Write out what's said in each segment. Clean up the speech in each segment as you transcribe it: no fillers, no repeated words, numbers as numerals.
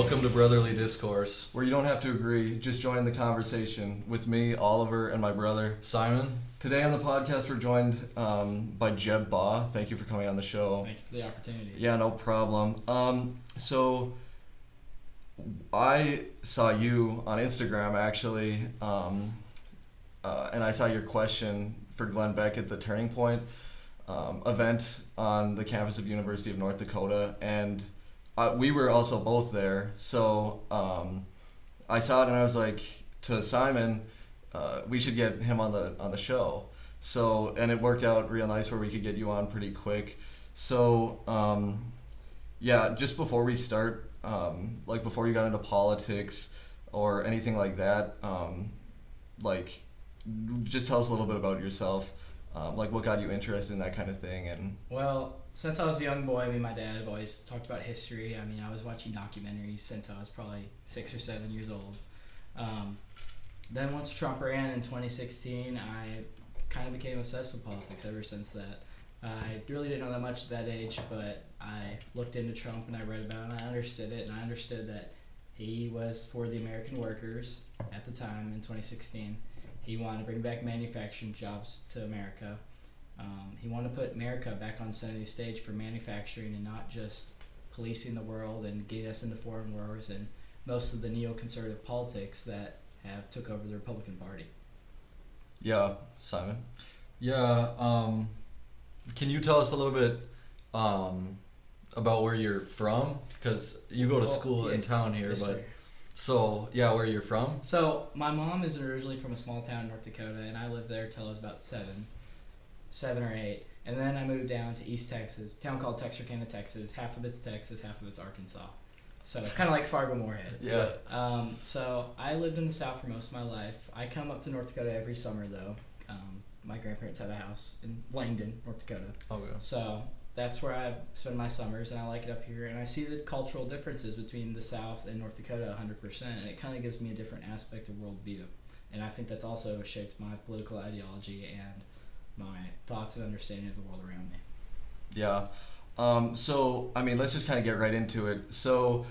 Welcome to Brotherly Discourse. where you don't have to agree, just join the conversation with me, Oliver, and my brother, Simon? Today on the podcast, we're joined by Jeb Baugh. Thank you for coming on the show. Thank you for the opportunity. Yeah, no problem. So I saw you on Instagram, actually, and I saw your question for Glenn Beck at the Turning Point event on the campus of University of North Dakota, and we were also both there. So I saw it and I was like to Simon, we should get him on the show. So, and it worked out real nice where we could get you on pretty quick. So yeah, just before we start, like before you got into politics or anything like that, like just tell us a little bit about yourself, like what got you interested in that kind of thing. And well, since I was a young boy, me and my dad have always talked about history. I mean, I was watching documentaries since I was probably 6 or 7 years old. Then once Trump ran in 2016, I kind of became obsessed with politics ever since that. I really didn't know that much at that age, but I looked into Trump and I read about it and I understood it, and I understood that he was for the American workers at the time in 2016. He wanted to bring back manufacturing jobs to America. He wanted to put America back on center of the stage for manufacturing and not just policing the world and getting us into foreign wars and most of the neoconservative politics that have took over the Republican Party. yeah, Simon. Yeah, can you tell us a little bit about where you're from? Because you go to school in town here, Yes, but sir. so yeah, where you're from? So my mom is originally from a small town in North Dakota, and I lived there till I was about seven or eight. And then I moved down to East Texas, a town called Texarkana, Texas. Half of it's Texas, half of it's Arkansas. So kind of like Fargo-Moorhead. Yeah. So I lived in the South for most of my life. I come up to North Dakota every summer, though. My grandparents have a house in Langdon, North Dakota. Okay. So that's where I spend my summers, and I like it up here. And I see the cultural differences between the South and North Dakota 100%, and it kind of gives me a different aspect of worldview. And I think that's also shaped my political ideology and my thoughts and understanding of the world around me. Yeah. So, I mean, let's just kind of get right into it. So,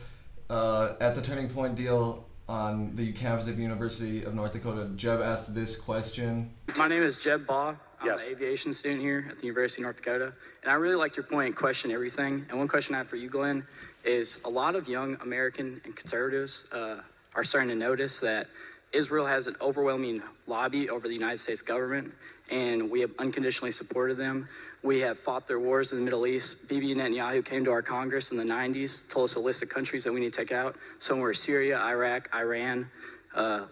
at the Turning Point deal on the campus of University of North Dakota, Jeb asked this question. My name is Jeb Baugh. I'm Yes. an aviation student here at the University of North Dakota. And I really liked your point, question everything. And one question I have for you, Glenn, is a lot of young American and conservatives are starting to notice that Israel has an overwhelming lobby over the United States government, and we have unconditionally supported them. We have fought their wars in the Middle East. Bibi Netanyahu came to our Congress in the 90s, told us a list of countries that we need to take out. Some were Syria, Iraq, Iran,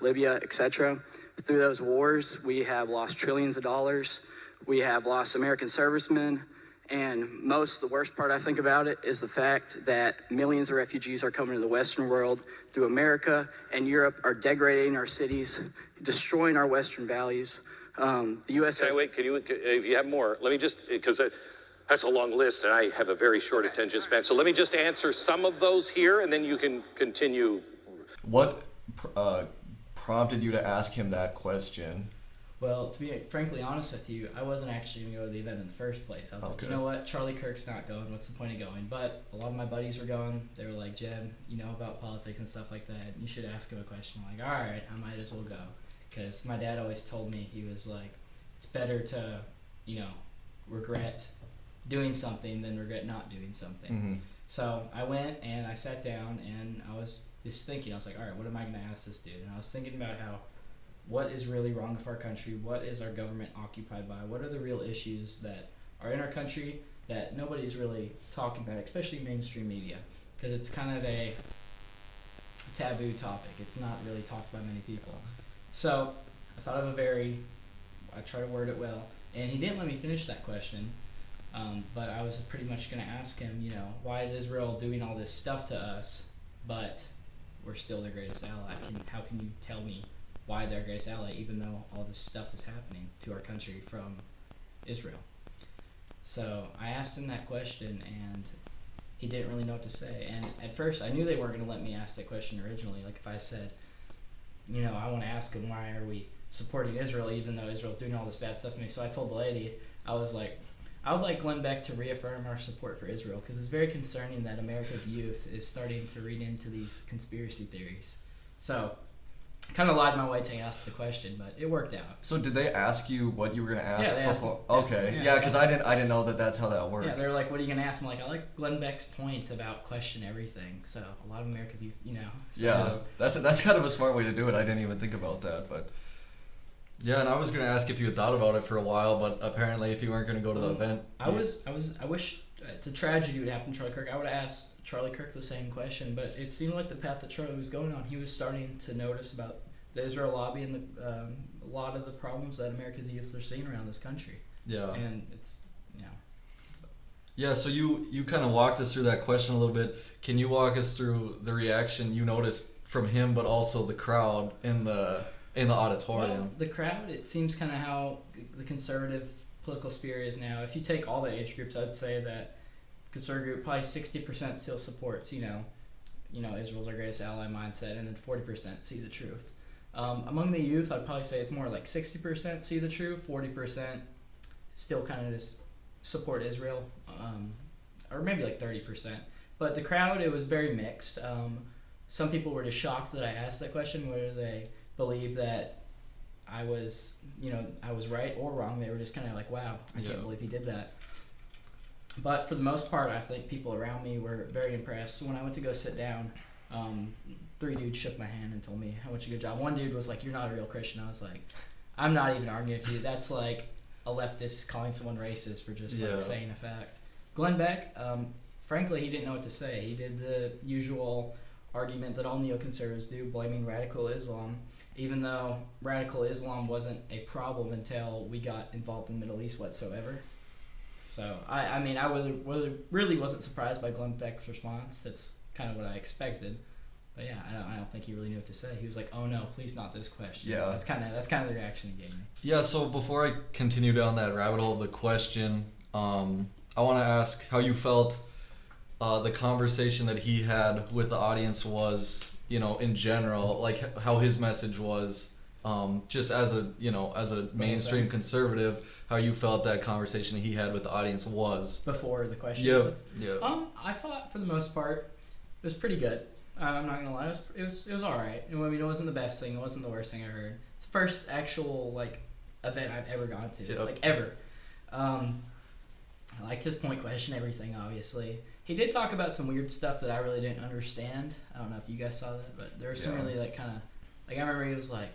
Libya, etc. Through those wars, we have lost trillions of dollars. We have lost American servicemen. And the worst part I think about it is the fact that millions of refugees are coming to the Western world through America and Europe, are degrading our cities, destroying our Western values. The U.S. Can I wait? If you have more, let me just, because that's a long list and I have a very short attention span. So let me just answer some of those here and then you can continue. What prompted you to ask him that question? Well, to be frankly honest with you, I wasn't actually going to go to the event in the first place. I was like, you know what, Charlie Kirk's not going, what's the point of going? But a lot of my buddies were going. They were like, Jeb, you know about politics and stuff like that. You should ask him a question. I'm like, all right, I might as well go. Because my dad always told me, he was like, it's better to, regret doing something than regret not doing something. Mm-hmm. So I went and I sat down and I was just thinking, I was like, all right, what am I going to ask this dude? And I was thinking about what is really wrong with our country? What is our government occupied by? What are the real issues that are in our country that nobody's really talking about, especially mainstream media? Because it's kind of a taboo topic. It's not really talked by many people. So I thought of I tried to word it well, and he didn't let me finish that question, but I was pretty much going to ask him, why is Israel doing all this stuff to us, but we're still their greatest ally? How can you tell me why they're greatest ally, even though all this stuff is happening to our country from Israel? So I asked him that question, and he didn't really know what to say. And at first, I knew they weren't going to let me ask that question originally. Like if I said, I want to ask him, why are we supporting Israel, even though Israel's doing all this bad stuff to me? So I told the lady, I was like, I would like Glenn Beck to reaffirm our support for Israel, because it's very concerning that America's youth is starting to read into these conspiracy theories. So, kind of lied my way to ask the question, but it worked out. So did they ask you what you were gonna ask Yeah, they asked before? me. Okay, Yeah, yeah, because I didn't know that that's how that worked. Yeah, they're like, "What are you gonna ask?" I'm like, "I like Glenn Beck's point about question everything." So a lot of America's youth, So, Yeah, that's kind of a smart way to do it. I didn't even think about that, but Yeah, and I was gonna ask if you had thought about it for a while, but apparently, if you weren't gonna go to the event, I wish it's a tragedy would happen to Charlie Kirk. I would have asked Charlie Kirk the same question, but it seemed like the path that Charlie was going on, he was starting to notice about the Israel lobby and a lot of the problems that America's youth are seeing around this country. yeah. And it's, Yeah, so you kind of walked us through that question a little bit. Can you walk us through the reaction you noticed from him, but also the crowd in the auditorium? Well, the crowd, it seems kind of how the conservative political sphere is now. If you take all the age groups, I'd say that conservative group, probably 60% still supports, Israel's our greatest ally mindset, and then 40% see the truth. Among the youth, I'd probably say it's more like 60% see the truth, 40% still kind of just support Israel, or maybe like 30%. But the crowd, it was very mixed. Some people were just shocked that I asked that question, whether they believe that I was right or wrong. They were just kind of like, wow, I can't believe he did that. But for the most part, I think people around me were very impressed. When I went to go sit down, 3 dudes shook my hand and told me how much a good job. One dude was like, "You're not a real Christian." I was like, "I'm not even arguing with you. That's like a leftist calling someone racist for just like saying a fact." Glenn Beck, frankly, he didn't know what to say. He did the usual argument that all neoconservatives do, blaming radical Islam, even though radical Islam wasn't a problem until we got involved in the Middle East whatsoever. So, I really wasn't surprised by Glenn Beck's response. That's kind of what I expected. But yeah, I don't think he really knew what to say. He was like, "Oh no, please not this question." Yeah. That's kind of the reaction he gave me. Yeah, so before I continue down that rabbit hole of the question, I want to ask how you felt the conversation that he had with the audience was, in general, like how his message was, just as a mainstream conservative, how you felt that conversation he had with the audience was. Before the question. Yeah. I thought for the most part it was pretty good. I'm not gonna lie, it was all right. I mean, it wasn't the best thing, it wasn't the worst thing I heard. It's the first actual event I've ever gone to, ever. I liked his point question, everything. Obviously, he did talk about some weird stuff that I really didn't understand. I don't know if you guys saw that, but there was some really I remember he was like,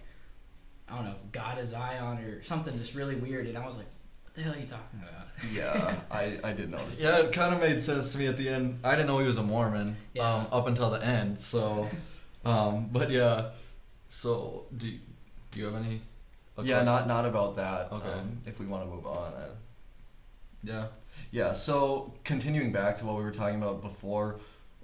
I don't know, God is Zion or something just really weird, and I was like, what the hell are you talking about? yeah, I did notice. Yeah, it kind of made sense to me at the end. I didn't know he was a Mormon up until the end. So, but yeah. So do you have any? Yeah, not about that. Okay. If we want to move on. Yeah. Yeah. So continuing back to what we were talking about before,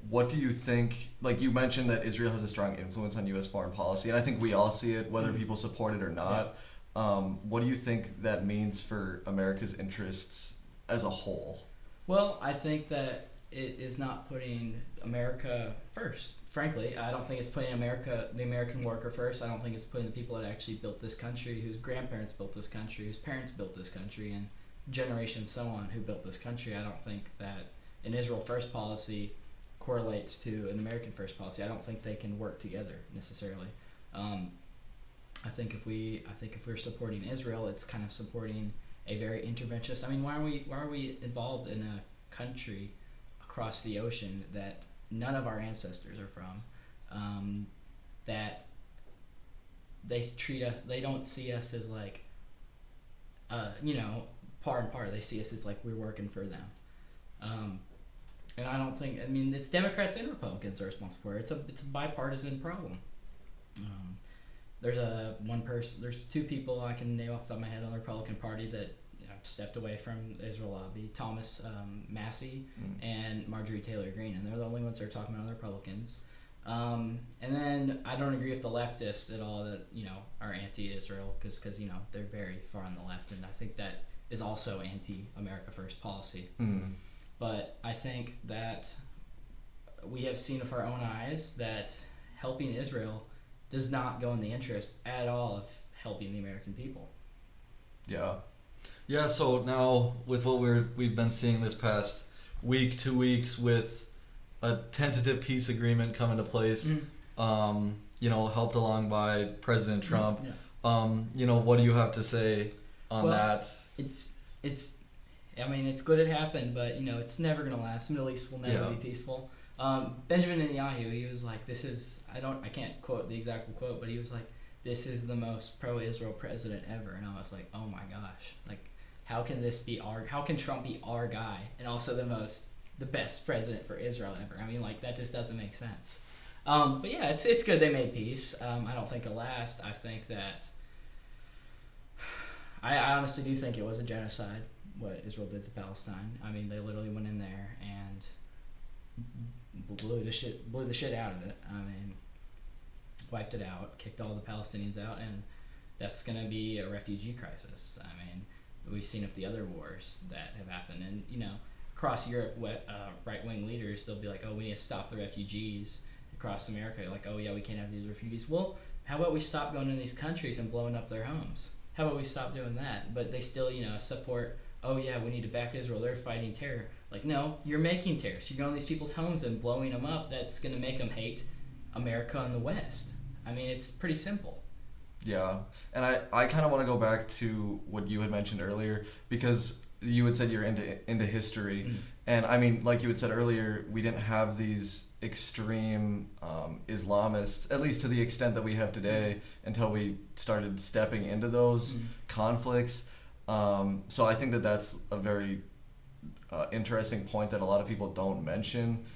what do you think? Like you mentioned that Israel has a strong influence on U.S. foreign policy, and I think we all see it, whether people support it or not. What do you think that means for America's interests as a whole? Well, I think that it is not putting America first. Frankly, I don't think it's putting the American worker first. I don't think it's putting the people that actually built this country, whose grandparents built this country, whose parents built this country, and generations so on who built this country. I don't think that an Israel first policy correlates to an American first policy. I don't think they can work together necessarily. I think if we're supporting Israel, it's kind of supporting a very interventionist. I mean, why are we involved in a country across the ocean that none of our ancestors are from? That they don't see us as like, par and par. They see us as like we're working for them. And I don't think. I mean, it's Democrats and Republicans are responsible for it. It's a bipartisan problem. There's 2 people I can name off the top of my head on the Republican Party that stepped away from the Israel lobby: Thomas Massey and Marjorie Taylor Greene, and they're the only ones that are talking about the Republicans. And then I don't agree with the leftists at all that are anti-Israel because they're very far on the left, and I think that is also anti-America First policy. But I think that we have seen with our own eyes that helping Israel does not go in the interest at all of helping the American people. Yeah. Yeah, so now with what we've been seeing this past week, 2 weeks, with a tentative peace agreement come into place, helped along by President Trump. What do you have to say on that? It's I mean, it's good it happened, but it's never gonna last. The Middle East will never be peaceful. Benjamin Netanyahu, he was like, I can't quote the exact quote, but he was like, this is the most pro-Israel president ever. And I was like, oh my gosh, like, how can Trump be our guy and also the best president for Israel ever? I mean, like, that just doesn't make sense. But yeah, it's good they made peace. I don't think it'll last. I think that I honestly do think it was a genocide what Israel did to Palestine. I mean, they literally went in there and blew the shit out of it. I mean, wiped it out, kicked all the Palestinians out, and that's gonna be a refugee crisis. I mean, we've seen it with the other wars that have happened, and across Europe, right-wing leaders, they'll be like, oh, we need to stop the refugees. Across America, like, oh yeah, we can't have these refugees. Well, how about we stop going to these countries and blowing up their homes? How about we stop doing that? But they still, support, oh yeah, we need to back Israel, they're fighting terror. Like, no, you're making terrorists. You're going to these people's homes and blowing them up. That's going to make them hate America and the West. I mean, it's pretty simple. Yeah, and I kind of want to go back to what you had mentioned earlier, because you had said you're into history, and I mean, like you had said earlier, we didn't have these extreme Islamists, at least to the extent that we have today, until we started stepping into those conflicts. So I think that that's a very interesting point that a lot of people don't mention,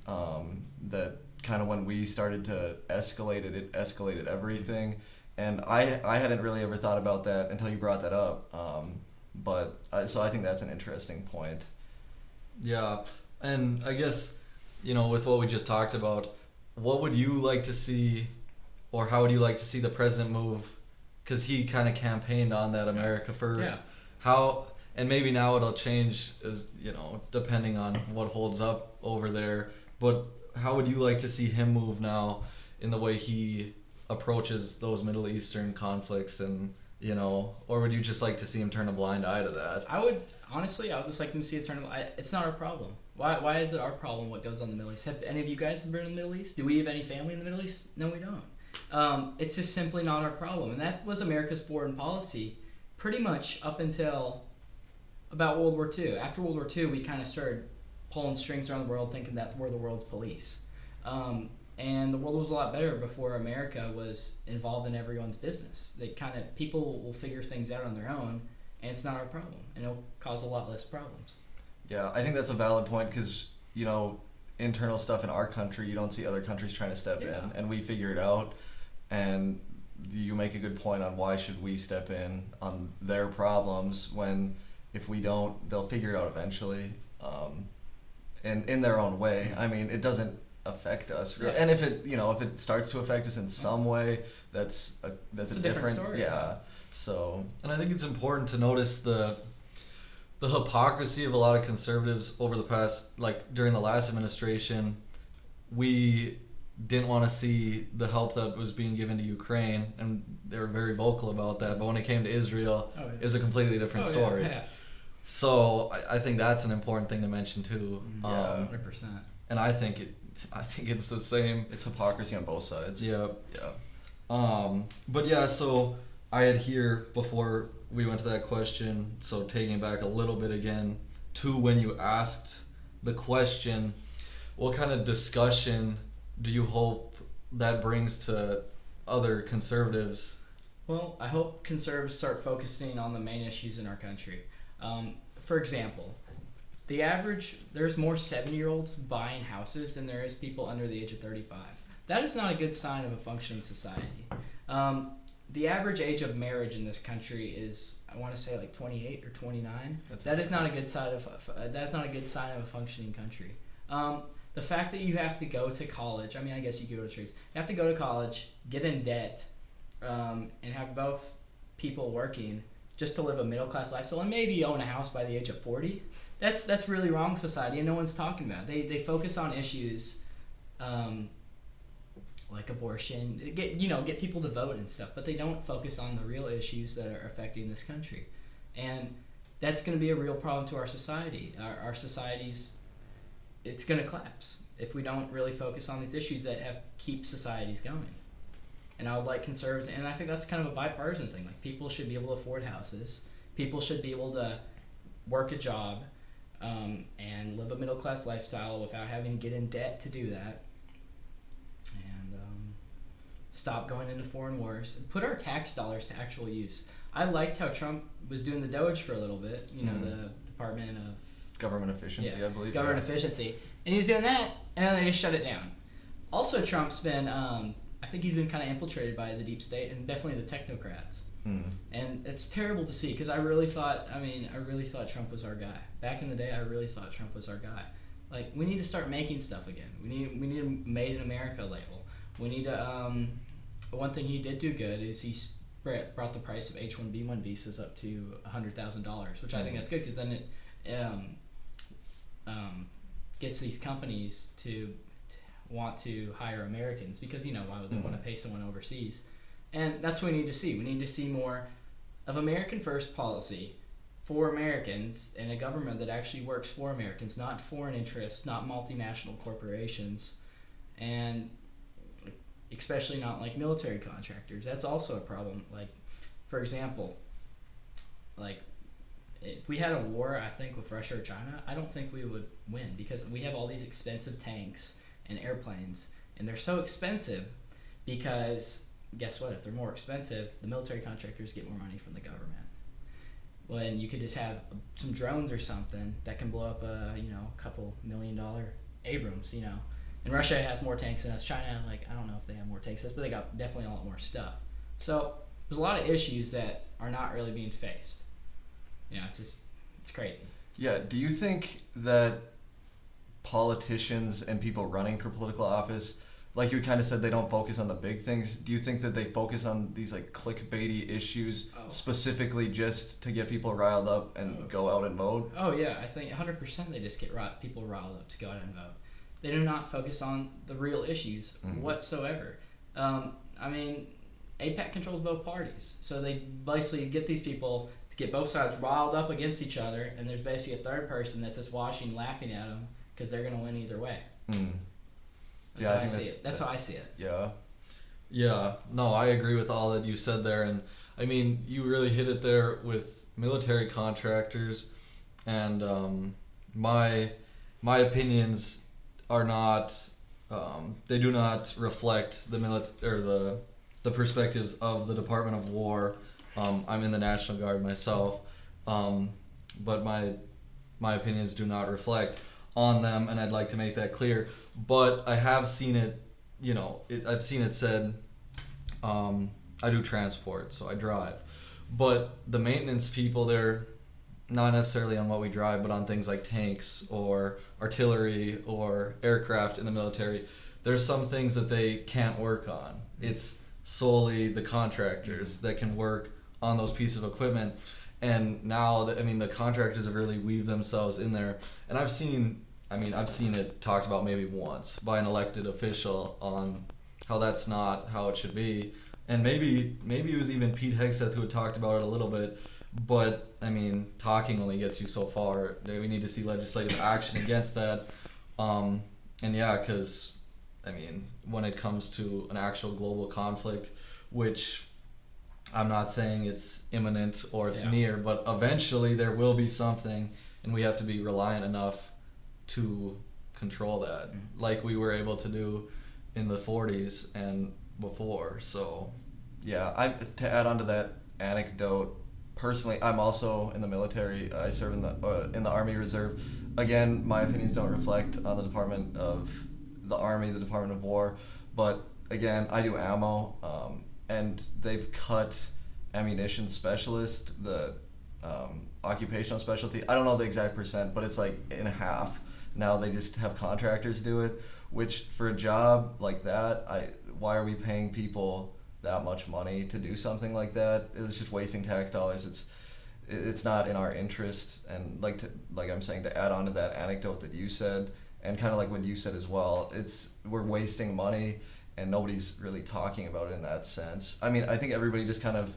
that kind of when we started to escalate it escalated everything. And I hadn't really ever thought about that until you brought that up. So I think that's an interesting point. Yeah, and I guess, with what we just talked about, what would you like to see, or how would you like to see the president move? Because he kind of campaigned on that America First. Yeah. How, and maybe now it'll change as, depending on what holds up over there. But how would you like to see him move now in the way he approaches those Middle Eastern conflicts, and, or would you just like to see him turn a blind eye to that? I would just like them to see it turn. It's not our problem. Why is it our problem what goes on in the Middle East? Have any of you guys been in the Middle East? Do we have any family in the Middle East? No, we don't. It's just simply not our problem. And that was America's foreign policy pretty much up until about World War II. After World War II, we kind of started pulling strings around the world thinking that we're the world's police. And the world was a lot better before America was involved in everyone's business. People will figure things out on their own, and it's not our problem. And it'll cause a lot less problems. Yeah, I think that's a valid point, because, internal stuff in our country, you don't see other countries trying to step in, and we figure it out. And you make a good point on why should we step in on their problems, when if we don't, they'll figure it out eventually, and in their own way. I mean, it doesn't affect us, really. And if it starts to affect us in some way, that's a different story. Yeah. So, and I think it's important to notice the hypocrisy of a lot of conservatives over the past, like during the last administration. We didn't want to see the help that was being given to Ukraine, and they were very vocal about that. But when it came to Israel, it was a completely different story. Yeah. So I think that's an important thing to mention too. 100%. And I think it's the same. It's hypocrisy on both sides. Yeah. Yeah. But yeah, so I had here before we went to that question, so taking it back a little bit again to when you asked the question, what kind of discussion do you hope that brings to other conservatives? Well, I hope conservatives start focusing on the main issues in our country. For example, there's more 7-year-olds buying houses than there is people under the age of 35. That is not a good sign of a functioning society. The average age of marriage in this country is, I want to say, like 28 or 29. That's not a good sign of a functioning country. The fact that you have to go to college, I mean, I guess you could go to trades. You have to go to college, get in debt, and have both people working just to live a middle-class lifestyle, and maybe own a house by the age of 40. That's really wrong with society, and no one's talking about it. They focus on issues like abortion, get people to vote and stuff, but they don't focus on the real issues that are affecting this country. And that's going to be a real problem to our society. Our society's, it's going to collapse if we don't really focus on these issues that keep societies going. And I would like conservatives, and I think that's kind of a bipartisan thing. Like, people should be able to afford houses. People should be able to work a job and live a middle-class lifestyle without having to get in debt to do that. And stop going into foreign wars. And put our tax dollars to actual use. I liked how Trump was doing the DOGE for a little bit. You know, the Department of Government efficiency, I believe. Government efficiency. And he was doing that, and then they just shut it down. Also, Trump's been, I think he's been kind of infiltrated by the deep state and definitely the technocrats. And it's terrible to see, because I really thought Trump was our guy. Back in the day, I really thought Trump was our guy. Like, we need to start making stuff again. We need a Made in America label. We need to, one thing he did do good is he brought the price of H-1B1 visas up to $100,000, which I think that's good, because then it gets these companies to want to hire Americans, because, you know, why would they want to pay someone overseas? And that's what we need to see. We need to see more of American first policy for Americans, and a government that actually works for Americans, not foreign interests, not multinational corporations, and especially not like military contractors. That's also a problem. Like, for example, like, if we had a war, I think, with Russia or China, I don't think we would win, because we have all these expensive tanks and airplanes, and they're so expensive because, guess what? If they're more expensive, the military contractors get more money from the government. When you could just have some drones or something that can blow up a couple $1 million Abrams, you know. And Russia has more tanks than us. China, like, I don't know if they have more tanks than us, but they got definitely a lot more stuff. So there's a lot of issues that are not really being faced. You know, it's crazy. Yeah, do you think that politicians and people running for political office, like you kind of said, they don't focus on the big things? Do you think that they focus on these like clickbaity issues specifically just to get people riled up and go out and vote? Oh yeah, I think 100% they just get people riled up to go out and vote. They do not focus on the real issues whatsoever. I mean, AIPAC controls both parties, so they basically get these people to get both sides riled up against each other, and there's basically a third person that's just watching, laughing at them, because they're going to win either way. That's how I see it. That's how I see it. Yeah. Yeah, no, I agree with all that you said there, and I mean, you really hit it there with military contractors, and my opinions are not, they do not reflect the the perspectives of the Department of War. I'm in the National Guard myself, but my opinions do not reflect on them, and I'd like to make that clear. But I have seen it, I've seen it said, I do transport, so I drive. But the maintenance people, they're not necessarily on what we drive, but on things like tanks or artillery or aircraft in the military. There's some things that they can't work on. It's solely the contractors that can work on those pieces of equipment. And now, the contractors have really weaved themselves in there. And I've seen it talked about maybe once by an elected official on how that's not how it should be. And maybe it was even Pete Hegseth who had talked about it a little bit. But, talking only gets you so far. We need to see legislative action against that. And yeah, because, when it comes to an actual global conflict, which I'm not saying it's imminent or it's near, but eventually there will be something, and we have to be reliant enough to control that, like we were able to do in the 40s and before. So yeah, to add on to that anecdote, personally, I'm also in the military. I serve in the Army Reserve. Again, my opinions don't reflect on the Department of the Army, the Department of War, but again, I do ammo, and they've cut ammunition specialist, the occupational specialty. I don't know the exact percent, but it's like in half. Now they just have contractors do it, which for a job like that, why are we paying people that much money to do something like that? It's just wasting tax dollars. It's not in our interest. And like I'm saying, to add on to that anecdote that you said, and kind of like what you said as well, we're wasting money and nobody's really talking about it in that sense. I think everybody just kind of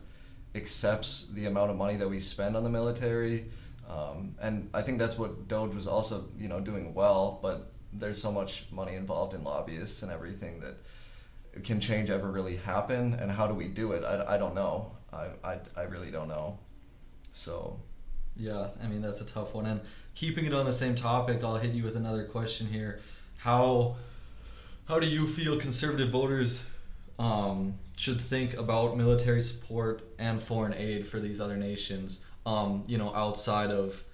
accepts the amount of money that we spend on the military, And I think that's what Doge was also, doing well, but there's so much money involved in lobbyists and everything that can change ever really happen, and how do we do it? I don't know. I really don't know. So yeah, I mean, that's a tough one. And keeping it on the same topic, I'll hit you with another question here. How do you feel conservative voters should think about military support and foreign aid for these other nations, outside of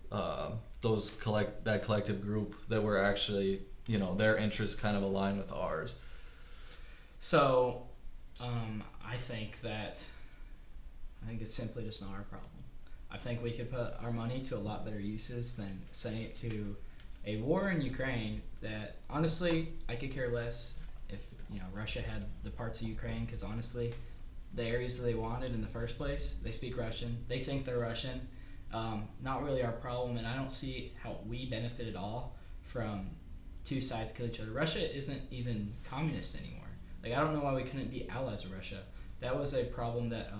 that collective group that were actually, their interests kind of align with ours? So, I think it's simply just not our problem. I think we could put our money to a lot better uses than sending it to a war in Ukraine that, honestly, I could care less if, Russia had the parts of Ukraine, because honestly, the areas that they wanted in the first place, they speak Russian, they think they're Russian, not really our problem, and I don't see how we benefit at all from two sides kill each other. Russia isn't even communist anymore. Like, I don't know why we couldn't be allies with Russia. That was a problem that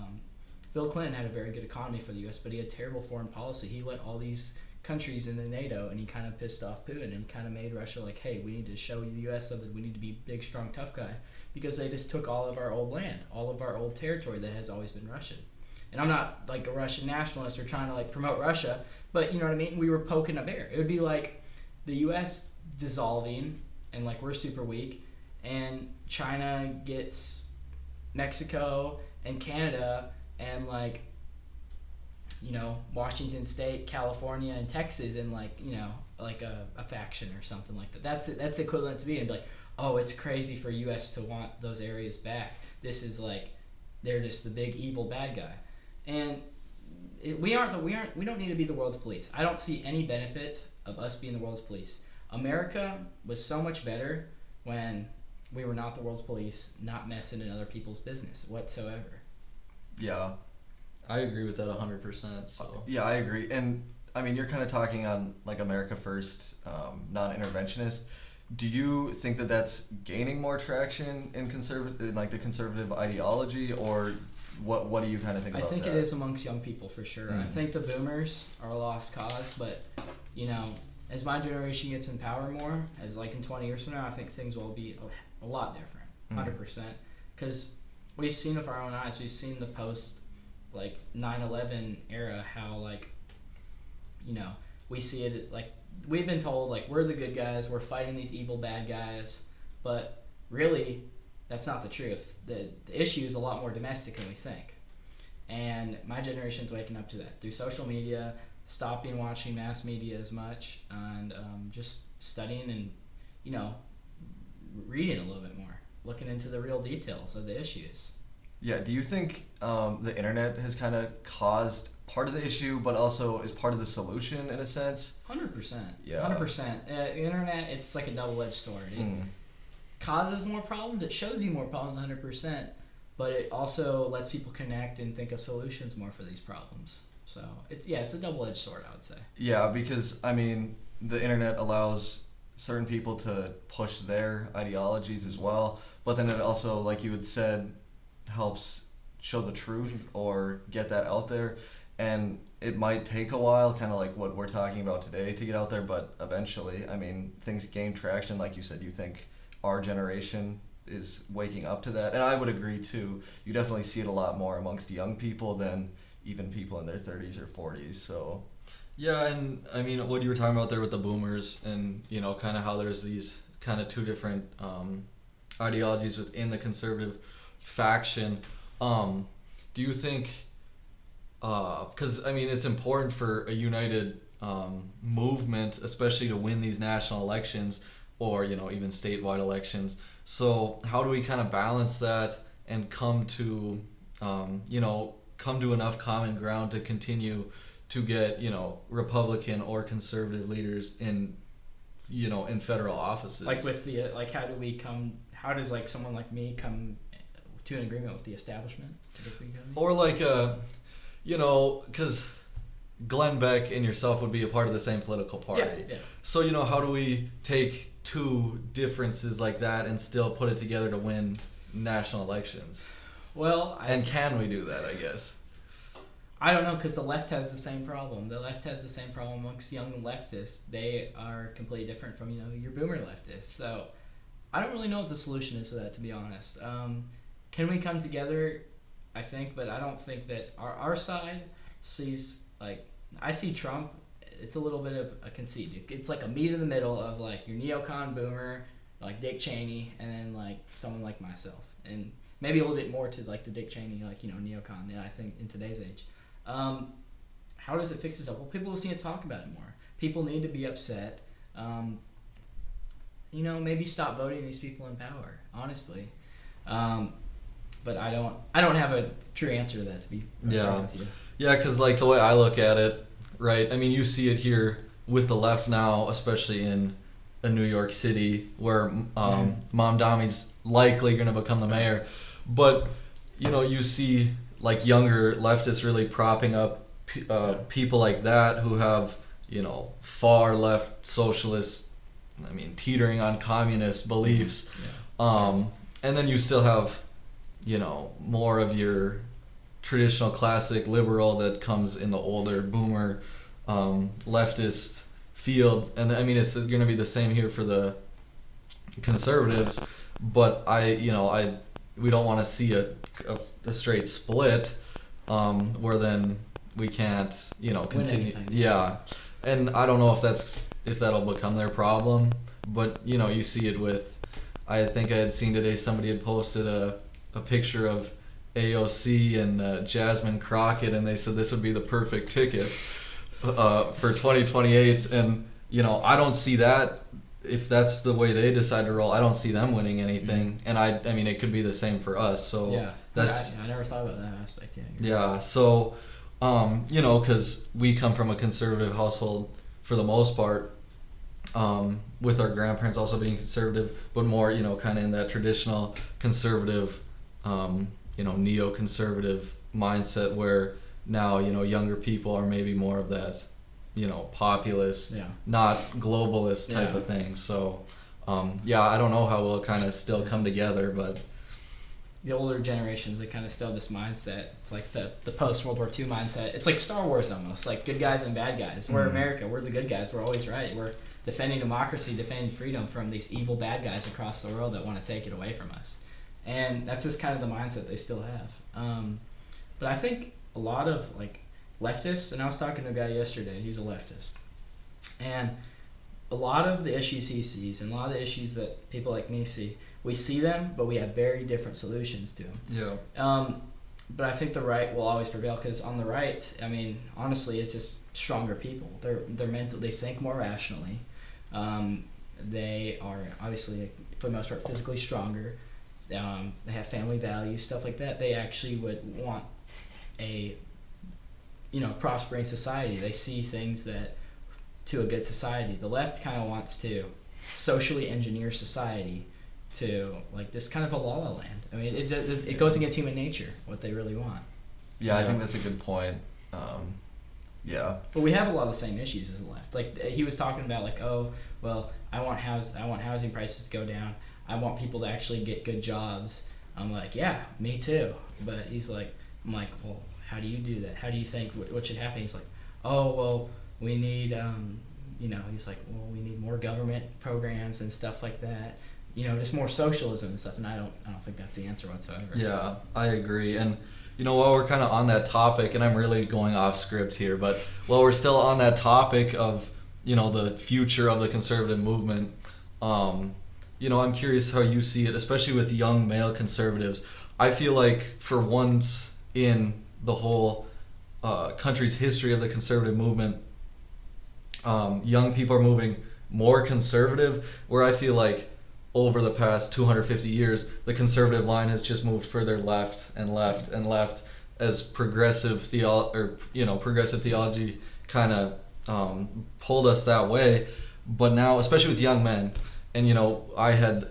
Bill Clinton had a very good economy for the U.S., but he had terrible foreign policy. He let all these countries into NATO, and he kind of pissed off Putin and kind of made Russia like, hey, we need to show the U.S. something. We need to be big, strong, tough guy, because they just took all of our old land, all of our old territory that has always been Russian. And I'm not like a Russian nationalist or trying to like promote Russia, but you know what I mean? We were poking a bear. It would be like the U.S. dissolving and like we're super weak, and China gets Mexico and Canada and like, Washington State, California, and Texas, and like, like a faction or something like that. That's equivalent to being like, oh, it's crazy for U.S. to want those areas back. This is like, they're just the big evil bad guy, and we don't need to be the world's police. I don't see any benefit of us being the world's police. America was so much better when we were not the world's police, not messing in other people's business whatsoever. yeah. I agree with that 100%. So Yeah, I agree. And I mean, you're kind of talking on like America First, non-interventionist. Do you think that that's gaining more traction in the conservative ideology, or what do you kind of think about that? I think it is amongst young people for sure. I think the boomers are a lost cause, but as my generation gets in power more, as like in 20 years from now, I think things will be a lot different, 100%. Because we've seen with our own eyes, we've seen the post like 9/11 era, how like, we see it like, we've been told like we're the good guys, we're fighting these evil bad guys, but really that's not the truth. The issue is a lot more domestic than we think, and my generation's waking up to that through social media, stopping watching mass media as much, and just studying and reading a little bit more, looking into the real details of the issues. Yeah, do you think the internet has kind of caused part of the issue, but also is part of the solution in a sense? 100%. Yeah. 100%. The internet, it's like a double-edged sword. It causes more problems. It shows you more problems, 100%, but it also lets people connect and think of solutions more for these problems. So it's a double-edged sword, I would say. Yeah, because I mean, the internet allows certain people to push their ideologies as well, but then it also, like you had said, helps show the truth or get that out there, and it might take a while, kind of like what we're talking about today, to get out there, but eventually, I mean, things gain traction. Like you said, you think our generation is waking up to that, and I would agree too. You definitely see it a lot more amongst young people than even people in their 30s or 40s. So yeah, and I mean, what you were talking about there with the boomers, and kind of how there's these kind of two different ideologies within the conservative faction. Do you think, because I mean, it's important for a united movement, especially to win these national elections or even statewide elections, so how do we kind of balance that and come to enough common ground to continue to get Republican or conservative leaders in federal offices? Like with the how does like someone like me come to an agreement with the establishment, I guess we can. Or like because Glenn Beck and yourself would be a part of the same political party. Yeah. So how do we take two differences like that and still put it together to win national elections? Well, can we do that, I guess? I don't know, because the left has the same problem. The left has the same problem amongst young leftists. They are completely different from, your boomer leftists. So I don't really know what the solution is to that, to be honest. Can we come together? I think, but I don't think that our side sees, like, I see Trump, it's a little bit of a conceit. It's like a meet in the middle of, like, your neocon boomer, like Dick Cheney, and then, like, someone like myself. And maybe a little bit more to, like, the Dick Cheney, like, neocon, I think, in today's age. How does it fix itself? Well, people just need to talk about it more. People need to be upset. Maybe stop voting these people in power, honestly. But I don't have a true answer to that, to be frank with you. Yeah, because, like, the way I look at it, right, I mean, you see it here with the left now, especially in New York City, where Mamdami's likely going to become the mayor. But, you see, like, younger leftists really propping up people like that who have, far left socialist, teetering on communist beliefs. And then you still have, more of your traditional classic liberal that comes in the older boomer leftist field. And it's going to be the same here for the conservatives. But we don't want to see a straight split where then we can't, continue. Yeah. And I don't know if that'll become their problem, but you see it with, I think I had seen today somebody had posted a picture of AOC and Jasmine Crockett, and they said this would be the perfect ticket for 2028. And I don't see that. If that's the way they decide to roll, I don't see them winning anything. And it could be the same for us. So yeah, that's I never thought about that aspect. Yeah. So because we come from a conservative household for the most part, with our grandparents also being conservative, but more kind of in that traditional conservative, neoconservative mindset where now younger people are maybe more of that populist, not globalist type of thing. So I don't know how we'll kind of still come together, but the older generations, they kind of still have this mindset. It's like the post World War II mindset. It's like Star Wars almost, like good guys and bad guys. We're America, we're the good guys, we're always right. We're defending democracy, defending freedom from these evil bad guys across the world that want to take it away from us. And that's just kind of the mindset they still have. But I think a lot of like leftists, and I was talking to a guy yesterday, he's a leftist. And a lot of the issues he sees and a lot of the issues that people like me see, we see them, but we have very different solutions to them. Yeah. But I think the right will always prevail because on the right, honestly, it's just stronger people. They're mental. They think more rationally. They are obviously, for the most part, physically stronger. They have family values, stuff like that. They actually would want a prospering society. They see things that to a good society. The left kind of wants to socially engineer society to like this kind of a la-la land. It goes against human nature, what they really want. Yeah, I think that's a good point. But we have a lot of the same issues as the left. Like he was talking about, like, oh, well, I want housing prices to go down. I want people to actually get good jobs. I'm like, yeah, me too. But I'm like, well, how do you do that? How do you think what should happen? He's like, oh, well, we need, he's like, well, we need more government programs and stuff like that. Just more socialism and stuff. And I don't think that's the answer whatsoever. Yeah, I agree. And while we're kind of on that topic, and I'm really going off script here, but while we're still on that topic of the future of the conservative movement, I'm curious how you see it, especially with young male conservatives. I feel like for once in the whole country's history of the conservative movement, young people are moving more conservative, where I feel like over the past 250 years, the conservative line has just moved further left and left and left as progressive theology kind of pulled us that way. But now, especially with young men, and I had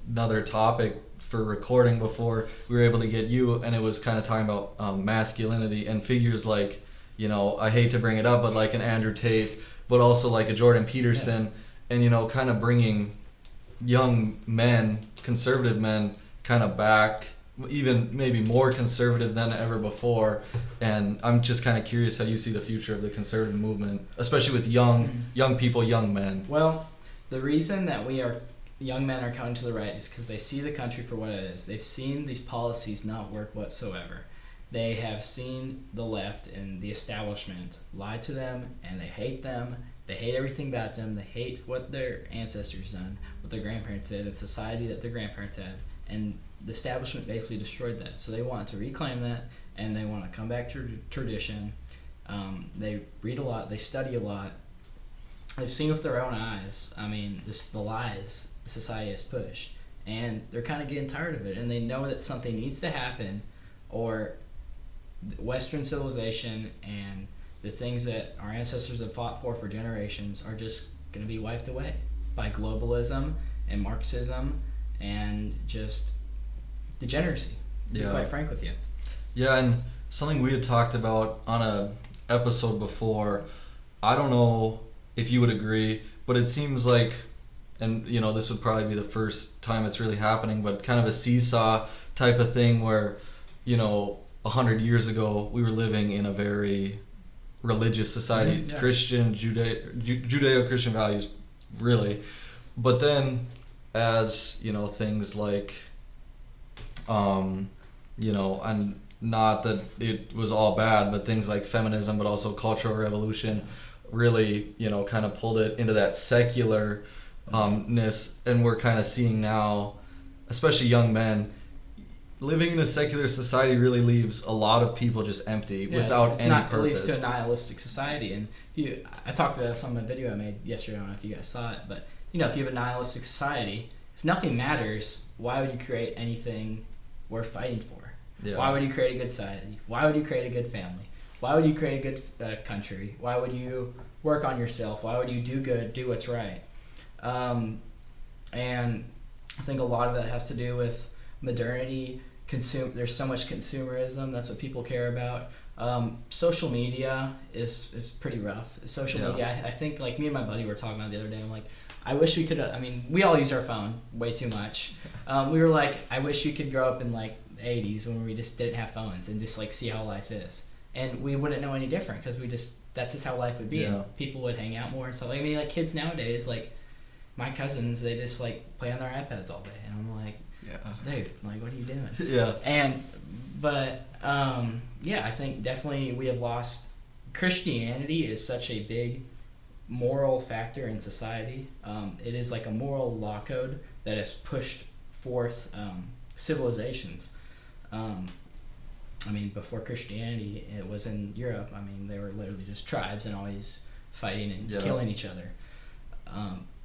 another topic for recording before we were able to get you, and it was kind of talking about masculinity and figures like, I hate to bring it up, but like an Andrew Tate, but also like a Jordan Peterson, and kind of bringing young men, conservative men, kind of back even maybe more conservative than ever before. And I'm just kind of curious how you see the future of the conservative movement, especially with young people, young men. Well, the reason that young men are coming to the right is because they see the country for what it is. They've seen these policies not work whatsoever. They have seen the left and the establishment lie to them, and they hate them. They hate everything about them. They hate what their ancestors done, what their grandparents did, the society that their grandparents had. And the establishment basically destroyed that. So they want to reclaim that, and they want to come back to tradition. They read a lot. They study a lot. They've seen with their own eyes, the lies the society has pushed. And they're kind of getting tired of it. And they know that something needs to happen, or Western civilization and the things that our ancestors have fought for generations are just going to be wiped away by globalism and Marxism and just degeneracy, to be quite frank with you. Yeah, and something we had talked about on a episode before, I don't know if you would agree, but it seems like, and this would probably be the first time it's really happening, but kind of a seesaw type of thing where 100 years ago we were living in a very religious society, Christian, Judeo-Christian values, really. But then as things like and not that it was all bad, but things like feminism, but also cultural revolution really kind of pulled it into that secular ness. And we're kind of seeing now, especially young men, living in a secular society really leaves a lot of people just empty without any purpose. It leads to a nihilistic society. And I talked to this on a video I made yesterday. I don't know if you guys saw it, but if you have a nihilistic society, if nothing matters, why would you create anything worth fighting for? Yeah. Why would you create a good society? Why would you create a good family? Why would you create a good country? Why would you work on yourself? Why would you do good, do what's right? And I think a lot of that has to do with modernity. There's so much consumerism. That's what people care about. Social media is pretty rough. Social media, I think, like me and my buddy were talking about the other day. I'm like, I wish we could. We all use our phone way too much. We were like, I wish we could grow up in like the 80s when we just didn't have phones and just like see how life is, and we wouldn't know any different because that's just how life would be. Yeah. And people would hang out more and stuff. Like kids nowadays, like my cousins, they just like play on their iPads all day, and I'm like, dude, like, what are you doing? Yeah. I think definitely we have lost. Christianity is such a big moral factor in society. It is like a moral law code that has pushed forth civilizations. Before Christianity, it was in Europe. They were literally just tribes and always fighting and killing each other.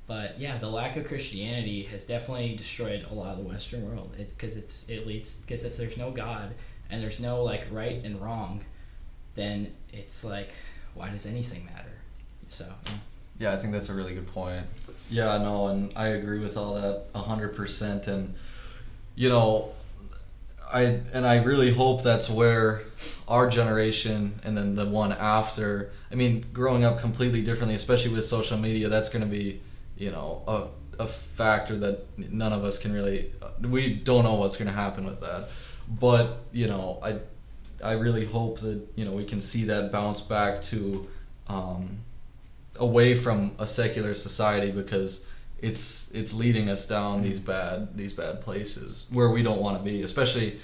But the lack of Christianity has definitely destroyed a lot of the Western world. Because if there's no God and there's no like right and wrong, then it's like, why does anything matter? So. Yeah, I think that's a really good point. Yeah, no, and I agree with all that 100%. And I really hope that's where our generation and then the one after. Growing up completely differently, especially with social media, that's going to be a factor that none of us can really, we don't know what's going to happen with that. But, I really hope that, we can see that bounce back to away from a secular society, because it's leading us down these bad places where we don't want to be, especially,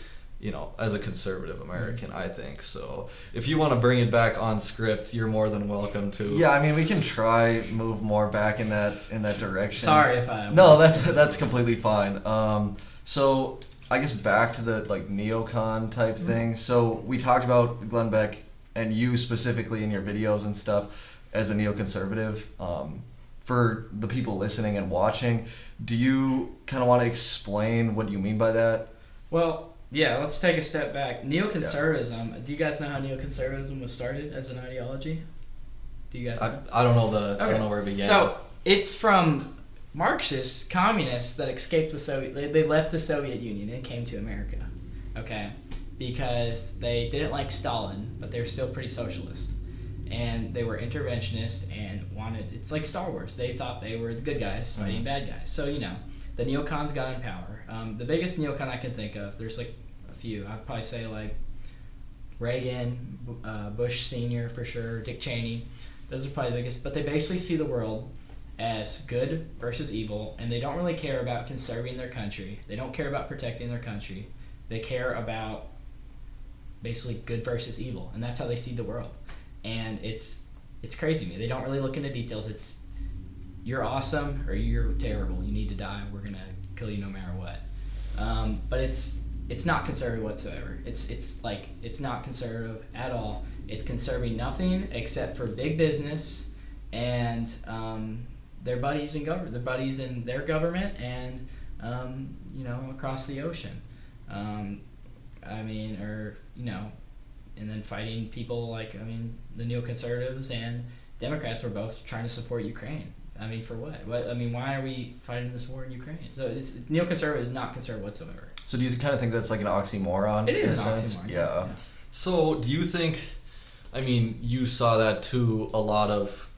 as a conservative American, I think. So if you want to bring it back on script, you're more than welcome to. Yeah, we can try move more back in that direction. Sorry if I. No, that's completely fine. So I guess back to the like neocon type thing. So we talked about Glenn Beck and you specifically in your videos and stuff as a neoconservative. For the people listening and watching, do you kind of want to explain what you mean by that? Well, yeah, let's take a step back. Neoconservatism, do you guys know how neoconservatism was started as an ideology? Do you guys know? I don't know I don't know where it began. So it's from Marxists, communists that escaped the Soviet. They left the Soviet Union and came to America, okay, because they didn't like Stalin, but they were still pretty socialist, and they were interventionist and it's like Star Wars. They thought they were the good guys fighting bad guys. So the neocons got in power. The biggest neocon I can think of, there's like a few. I'd probably say like Reagan, Bush Senior for sure, Dick Cheney. Those are probably the biggest. But they basically see the world as good versus evil, and they don't really care about conserving their country. They don't care about protecting their country. They care about basically good versus evil, and that's how they see the world. And it's crazy to me. They don't really look into details. It's you're awesome or you're terrible. You need to die. We're gonna kill you no matter what. But it's not conservative whatsoever. It's not conservative at all. It's conserving nothing except for big business and their buddies in government, their buddies in their government, and across the ocean. And then fighting people like the neoconservatives and Democrats were both trying to support Ukraine. For what? Why are we fighting this war in Ukraine? So neoconservative is not conservative whatsoever. So do you kind of think that's like an oxymoron? It is in an a sense? oxymoron. Yeah. So do you think, you saw that too, a lot of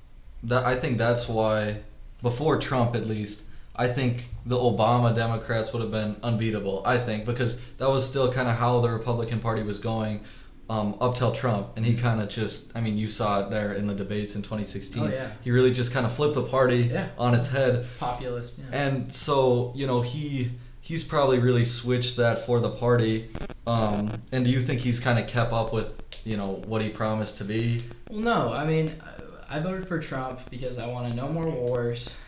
that. I think that's why, before Trump at least, I think the Obama Democrats would have been unbeatable, I think, because that was still kind of how the Republican Party was going up till Trump. And he kind of just, you saw it there in the debates in 2016. Oh, yeah. He really just kind of flipped the party on its head. Populist, yeah. And so, he's probably really switched that for the party. And do you think he's kind of kept up with, what he promised to be? Well, no. I voted for Trump because I want to no more wars.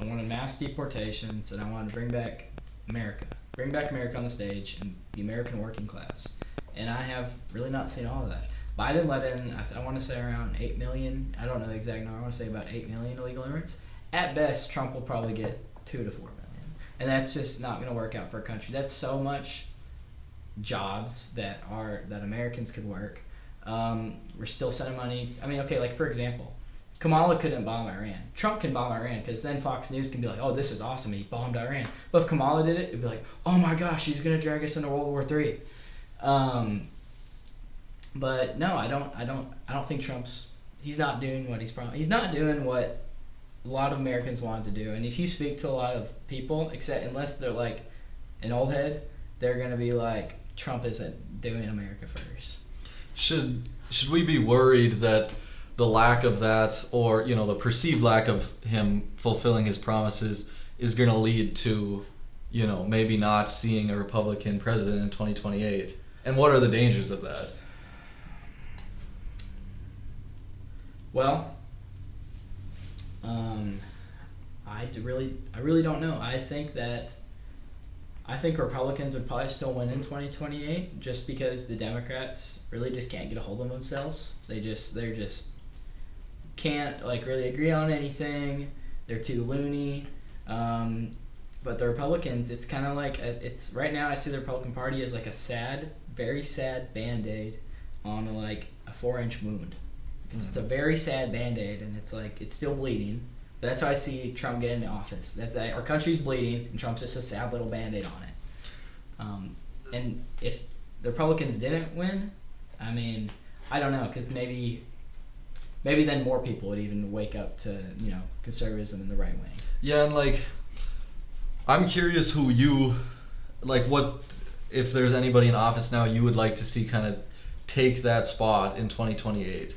I wanted mass deportations, and I want to bring back America. Bring back America on the stage and the American working class. And I have really not seen all of that. Biden let in, I want to say around 8 million. I don't know the exact number. I want to say about 8 million illegal immigrants. At best, Trump will probably get 2 to 4 million. And that's just not going to work out for a country. That's so much jobs that Americans could work. We're still sending money. Like for example, Kamala couldn't bomb Iran. Trump can bomb Iran because then Fox News can be like, oh, this is awesome. He bombed Iran. But if Kamala did it, it'd be like, oh my gosh, he's going to drag us into World War III. But no, I don't think he's not doing what he's promised. He's not doing what a lot of Americans wanted to do. And if you speak to a lot of people, unless they're like an old head, they're going to be like, Trump isn't doing America first. Should we be worried that the lack of that, or the perceived lack of him fulfilling his promises, is going to lead to maybe not seeing a Republican president in 2028? And what are the dangers of that? Well, I really don't know. I think Republicans would probably still win in 2028 just because the Democrats really just can't get a hold of themselves. They're just can't really agree on anything. They're too loony. But the Republicans, it's kind of like it's right now. I see the Republican Party as like a sad, very sad Band-Aid on a 4-inch wound. It's a very sad Band-Aid, and it's still bleeding. But that's how I see Trump getting into office. Our country's bleeding, and Trump's just a sad little Band-Aid on it. And if the Republicans didn't win, I don't know, because maybe then more people would even wake up to conservatism in the right way. Yeah, and I'm curious who you what if there's anybody in office now you would like to see kind of take that spot in 2028. If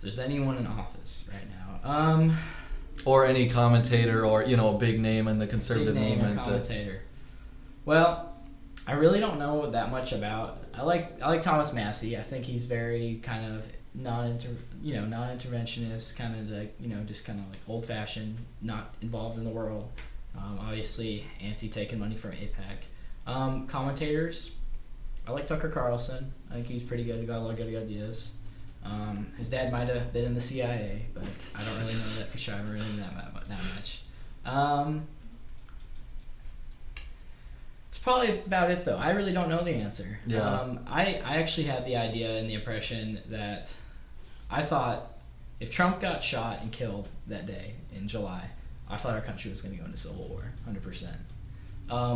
there's anyone in office right now, or any commentator, or a big name in the conservative movement. Commentator. Well, I really don't know that much about. I like Thomas Massey. I think he's very kind of non-interventionist, kind of just kind of old-fashioned, not involved in the world. Obviously, anti-taking money from AIPAC. Commentators, I like Tucker Carlson. I think he's pretty good. He got a lot of good ideas. His dad might have been in the CIA, but I don't really know that for sure. I haven't really known that much. It's probably about it, though. I really don't know the answer. Yeah. I actually had the idea and the impression that I thought if Trump got shot and killed that day in July, I thought our country was going to go into civil war, 100%.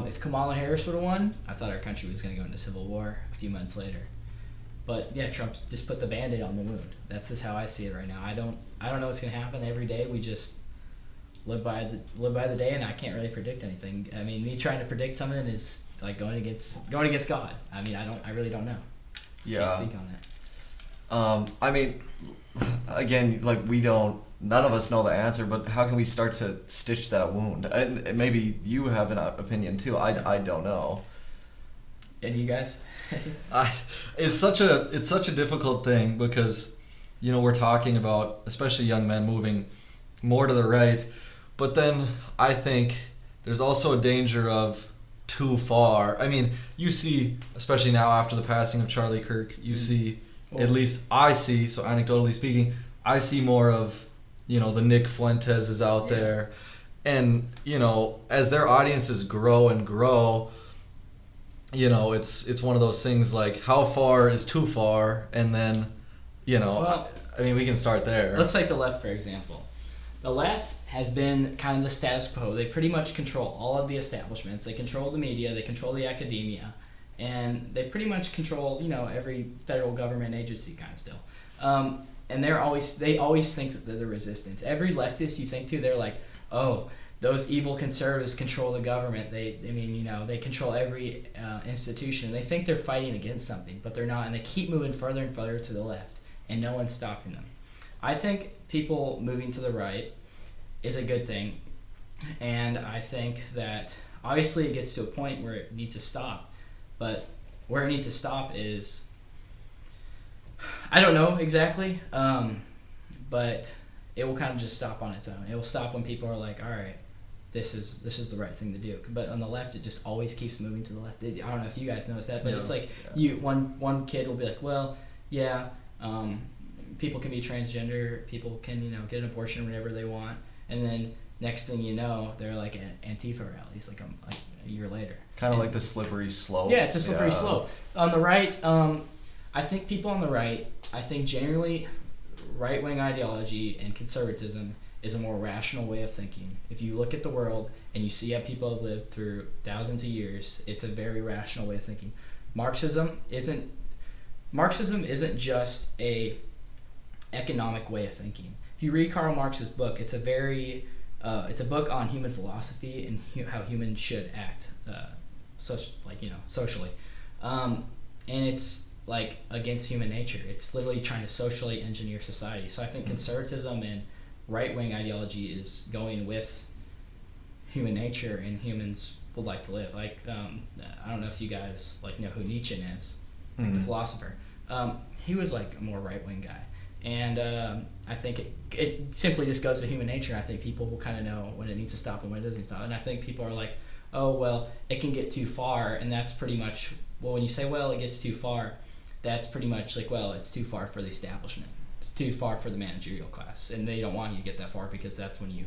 If Kamala Harris would have won, I thought our country was going to go into civil war a few months later. But yeah, Trump just put the Band-Aid on the wound. That's just how I see it right now. I don't know what's going to happen every day. live by the day, and I can't really predict anything. I mean, me trying to predict something is like going against God. I mean, I really don't know. Yeah. Can't speak on that. I mean, again, like none of us know the answer, but how can we start to stitch that wound? And maybe you have an opinion too. I don't know. And you guys? It's such a difficult thing because, we're talking about especially young men moving more to the right, but then I think there's also a danger of too far. I mean, you see, especially now after the passing of Charlie Kirk, you see, at least I see, so anecdotally speaking, I see more of, the Nick Fuentes is out there. And, as their audiences grow and grow, it's one of those things like how far is too far, and then, Well, I mean, we can start there. Let's take the left, for example. The left has been kind of the status quo. They pretty much control all of the establishments. They control the media. They control the academia. And they pretty much control, every federal government agency kind of still. And they always think that they're the resistance. Every leftist you think to, they're like, oh, those evil conservatives control the government. They control every institution. They think they're fighting against something, but they're not. And they keep moving further and further to the left, and no one's stopping them. I think people moving to the right is a good thing, and I think that obviously it gets to a point where it needs to stop, but where it needs to stop is, I don't know exactly, but it will kind of just stop on its own. It will stop when people are like, all right, this is the right thing to do. But on the left, it just always keeps moving to the left. I don't know if you guys notice that, but it's like one kid will be like, well, yeah, people can be transgender, people can get an abortion whenever they want, and then next thing you know, they're like at Antifa rallies like a year later. Kind of like the slippery slope. Yeah, it's a slippery slope. On the right, I think people on the right, generally, right-wing ideology and conservatism is a more rational way of thinking. If you look at the world and you see how people have lived through thousands of years, it's a very rational way of thinking. Marxism isn't just a economic way of thinking. If you read Karl Marx's book, it's a book on human philosophy and how humans should act, socially, and it's like against human nature. It's literally trying to socially engineer society. So I think conservatism and right-wing ideology is going with human nature, and humans would like to live. Like I don't know if you guys know who Nietzsche is, the philosopher. He was like a more right-wing guy, and I think it simply just goes to human nature. I think people will kind of know when it needs to stop and when it doesn't stop. And I think people are like, oh well, it can get too far, and that's pretty much, well, when you say, well, it gets too far, that's pretty much like, well, it's too far for the establishment. It's too far for the managerial class, and they don't want you to get that far because that's when you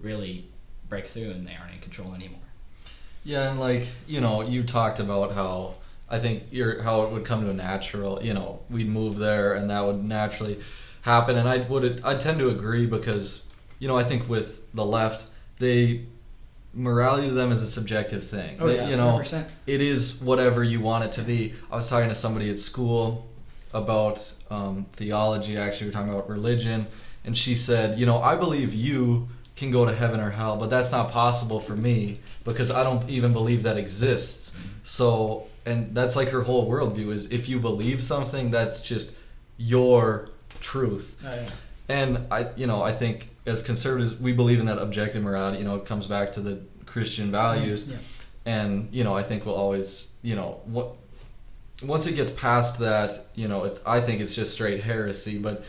really break through and they aren't in control anymore. Yeah, and you talked about how I think how it would come to a natural, we'd move there and that would naturally happen, and I tend to agree because, I think with the left, morality to them is a subjective thing. Oh, yeah, 100%. It is whatever you want it to be. I was talking to somebody at school about theology. Actually, we were talking about religion, and she said, I believe you can go to heaven or hell, but that's not possible for me because I don't even believe that exists. So, and that's like her whole worldview is if you believe something, that's just your truth. Oh, yeah. And I think as conservatives, we believe in that objective morality. It comes back to the Christian values. Yeah. And, I think we'll always, once it gets past that, I think it's just straight heresy. But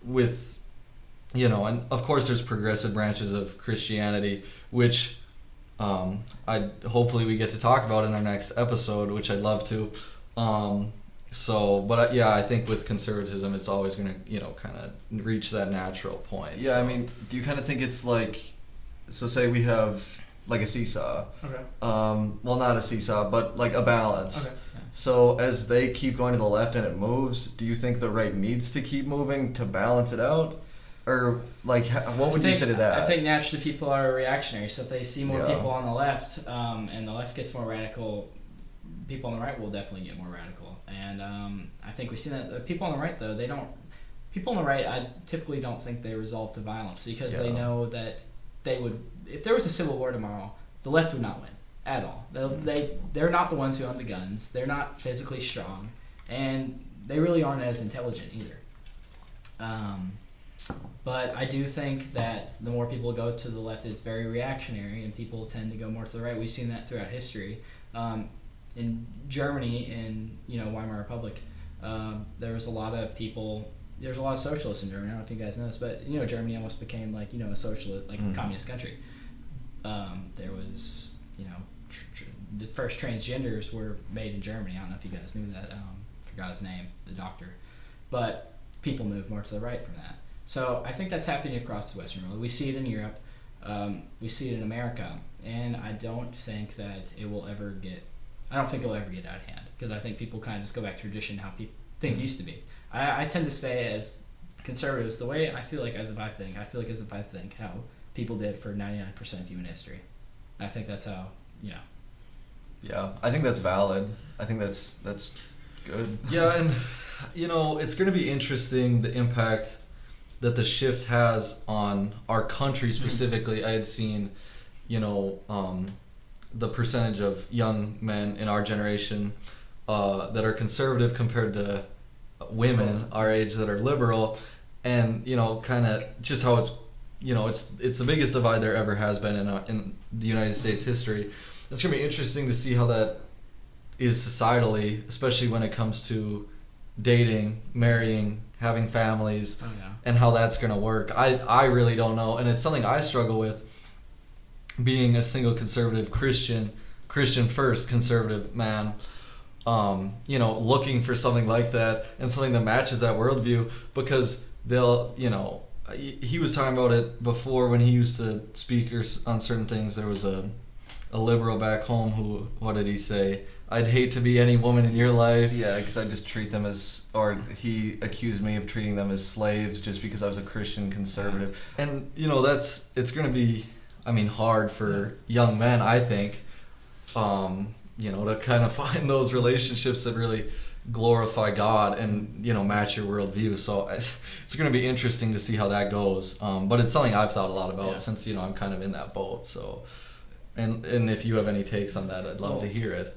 with, and of course there's progressive branches of Christianity, which hopefully we get to talk about in our next episode, which I'd love to. I think with conservatism, it's always going to, kind of reach that natural point. Yeah, so. I mean, do you kind of think it's like, so say we have like a seesaw. Okay. Well, not a seesaw, but like a balance. Okay. Yeah. So as they keep going to the left and it moves, do you think the right needs to keep moving to balance it out? Or like, what would you say to that? I think naturally people are reactionary. So if they see more Yeah. people on the left, and the left gets more radical, people on the right will definitely get more radical. And I think we see that the people on the right, though, people on the right, I typically don't think they resolve to violence because they know that they would, if there was a civil war tomorrow, the left would not win at all. They're not the ones who own the guns. They're not physically strong, and they really aren't as intelligent either. But I do think that the more people go to the left, it's very reactionary, and people tend to go more to the right. We've seen that throughout history. In Germany, in Weimar Republic, there was a lot of people. There's a lot of socialists in Germany. I don't know if you guys know this, but Germany almost became like a socialist, like communist country. There was the first transgenders were made in Germany. I don't know if you guys knew that. Forgot his name, the doctor, but people moved more to the right from that. So I think that's happening across the Western world. We see it in Europe. We see it in America, and I don't think that it will ever get. I don't think it'll ever get out of hand, because I think people kind of just go back to tradition, how things used to be. I tend to say, as conservatives, the way I feel like as if I think how people did for 99% of human history. I think that's how, Yeah, I think that's valid. I think that's good. Yeah, and it's going to be interesting, the impact that the shift has on our country specifically. I had seen, the percentage of young men in our generation that are conservative compared to women our age that are liberal, and kind of just how it's it's the biggest divide there ever has been in the United States history. It's gonna be interesting to see how that is societally, especially when it comes to dating, marrying, having families, and how that's gonna work. I really don't know, and it's something I struggle with, being a single conservative Christian first conservative man, looking for something like that and something that matches that worldview, because they'll, he was talking about it before when he used to speak on certain things. There was a liberal back home who, what did he say? I'd hate to be any woman in your life. Yeah, because I just treat them or he accused me of treating them as slaves just because I was a Christian conservative. And, it's going to be, hard for young men, I think, to kind of find those relationships that really glorify God and, match your worldview. So it's going to be interesting to see how that goes. But it's something I've thought a lot about since, I'm kind of in that boat. So, and if you have any takes on that, I'd love to hear it.